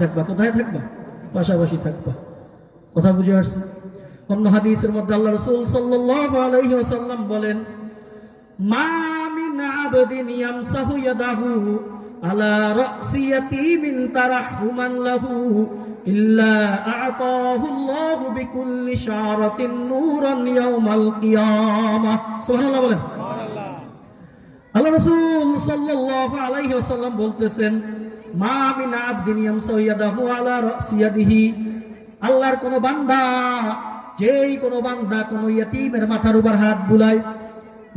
থাকবা, কোথায় থাকবা? পাশাপাশি থাকবা। কথা বুঝে আসছে? অন্য হাদিসের মধ্যে আল্লাহ রাসূল সাল্লাল্লাহু আলাইহি ওয়াসাল্লাম বলেন, মা মিন আবদিন ইয়ামসাহু ইয়াদাহু আলা রাসি ইয়াতীমিন তারাহুমান লাহু ইল্লা আ'তাহু আল্লাহু বিকুল্লি শারাতিন নূরান ইয়াউমাল কিয়ামাহ। সুবহানাল্লাহ বলেন। সুবহানাল্লাহ। আল্লাহ রাসূল সাল্লাল্লাহু আলাইহি ওয়াসাল্লাম বলতেছেন, মা মিন আবদিন ইয়ামসাহু ইয়াদাহু আলা রাসি ইয়াদিহি, আল্লাহর কোন বান্দা, যেই কোন বান্দা কোন ইয়তীমের মাথার উপর হাত বুলায়,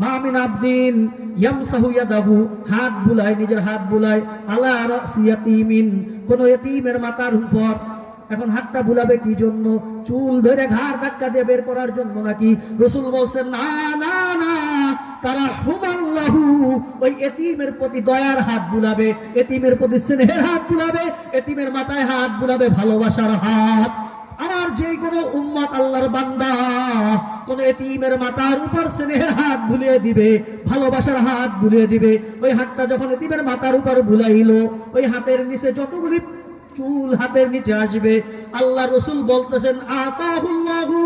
মা মিন আবদিন ইয়ামসাহু ইয়াদাহু, হাত বুলায়, নিজের হাত বুলায়, আলা রাসি ইয়াতীমিন, কোন ইয়তীমের মাথার উপর। এখন হাতটা বুলাবে কি জন্য? চুল ধরে ঘাড় ধাক্কা দিয়ে বের করার জন্য নাকি? রাসূল বলেন, না না না, তারা হুমাল্লাহু, ওই এতিমের প্রতি দয়ার হাত বুলাবে, এতিমের প্রতি স্নেহের হাত বুলাবে, এতিমের মাথায় হাত বুলাবে ভালোবাসার হাত। আমার যে কোনো উম্মত আল্লাহর বান্দা কোন এতিমের মাথার উপর স্নেহের হাত বুলিয়ে দিবে, ভালোবাসার হাত বুলিয়ে দিবে, ওই হাতটা যখন এতিমের মাথার উপর বুলাইলো, ওই হাতের নিচে যতগুলি চুল হাতের নিচে আসবে, আল্লাহ রাসূল বলতেছেন, আতাহুল্লাহু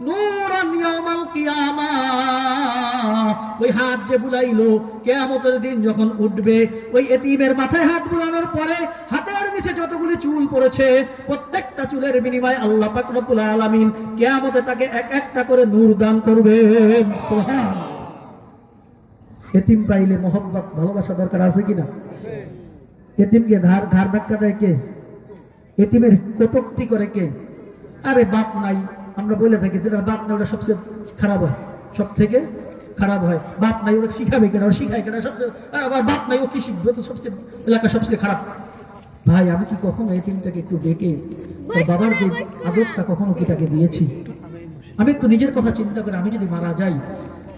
নূরান ইয়াউমাল কিয়ামাহ, ওই হাত যে বুলাইলো কিয়ামতের দিন যখন উঠবে, ওই এতিমের মাথায় হাত বুলানোর পরে হাতের নিচে যতগুলি চুল পড়েছে, প্রত্যেকটা চুলের বিনিময়ে আল্লাহ পাক রব্বুল আলামিন কিয়ামতে তাকে এক একটা করে নূর দান করবেন। সুবহানাল্লাহ। এতিম পাইলে মহব্বত, ভালোবাসা দরকার আছে কিনা? এতিমকে ঘাড় ধাক্কা দেয় কে? এতিমের কটূক্তি করে কে? আরে বাপ নাই, আমরা বলে থাকি যেটা বাপ নাই ওটা সবচেয়ে খারাপ হয়, সব থেকে খারাপ হয়। বাপ নাই ওরা শিখাবে কেনা, ওরা শিখায় কেনা, সবচেয়ে আবার বাপ নাই ও কি শিখবে, তো সবচেয়ে এলাকা সবচেয়ে খারাপ। ভাই, আমি কি কখনো এতিমটাকে একটু ডেকে তার বাবার যে আদরটা কখনো কি তাকে দিয়েছি? আমি একটু নিজের কথা চিন্তা করে, আমি যদি মারা যাই,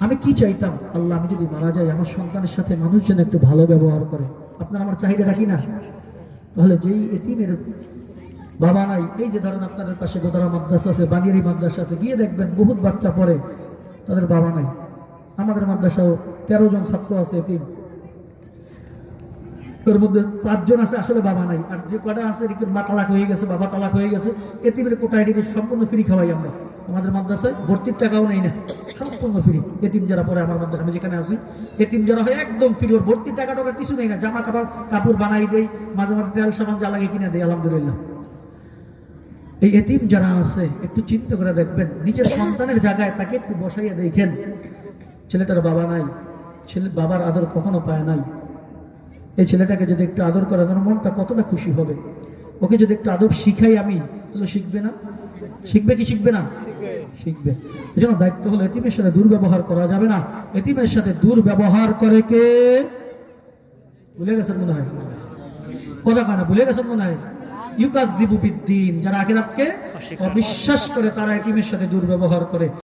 আমি কি চাইতাম? আল্লাহ, আমি যদি মারা যাই আমার সন্তানের সাথে মানুষ যেন একটু ভালো ব্যবহার করে। আপনার আমার চাহিদা রাখি না? তাহলে যেই এতিমের বাবা নাই, এই যে ধরেন আপনাদের পাশে গোদারা মাদ্রাসা আছে, বানিয়ারি মাদ্রাসা আছে, গিয়ে দেখবেন বহুত বাচ্চা পড়ে, তাদের বাবা নাই। আমাদের মাদ্রাসাও 13 জন ছাত্র আছে এতিম, ওর মধ্যে 5 জন আছে আসলে বাবা নাই, আর যে কটা আছে মা তালাক হয়ে গেছে, বাবা তালাক হয়ে গেছে। এতিমের কোটায় সম্পূর্ণ ফ্রি খাওয়াই আমরা আমাদের মাদ্রাসায়, ভর্তির টাকাও নেই না, সম্পূর্ণ ফ্রি। এতিম যারা পড়ে আমার মাদ্রাসা, আমি যেখানে আছি, এতিম যারা হয় একদম ফ্রি, ওর ভর্তির টাকা টাকা কিছু নেই না, জামা কাপড় বানাই দেই, মাঝে মাঝে তেল সাবান যা লাগে কিনে দেয়, আলহামদুলিল্লাহ। এই এতিম যারা আছে একটু চিন্তা করে দেখবেন, নিজের সন্তানের জায়গায় তাকে একটু বসাইয়া দেখেন। ছেলেটার বাবা নাই, ছেলে বাবার আদর কখনো পায় নাই, এই ছেলেটাকে যদি একটু আদর করে, আমার মনটা কতটা খুশি হবে। ওকে যদি একটু আদব শিখাই আমি, তাহলে শিখবে না? শিখবে কি শিখবে না? শিখবে। এই জন্য দায়িত্ব হলো, এতিমের সাথে দুর্ব্যবহার করা যাবে না। এতিমের সাথে দুর্ব্যবহার করে কে? ভুলে গেছেন মনে হয়, কথা কানা ভুলে গেছেন মনে হয়। ইউকাযযিবু বিদ্দীন, যারা আখিরাতকে অবিশ্বাস করে, তারা এতিমের সাথে দুর্ব্যবহার করে।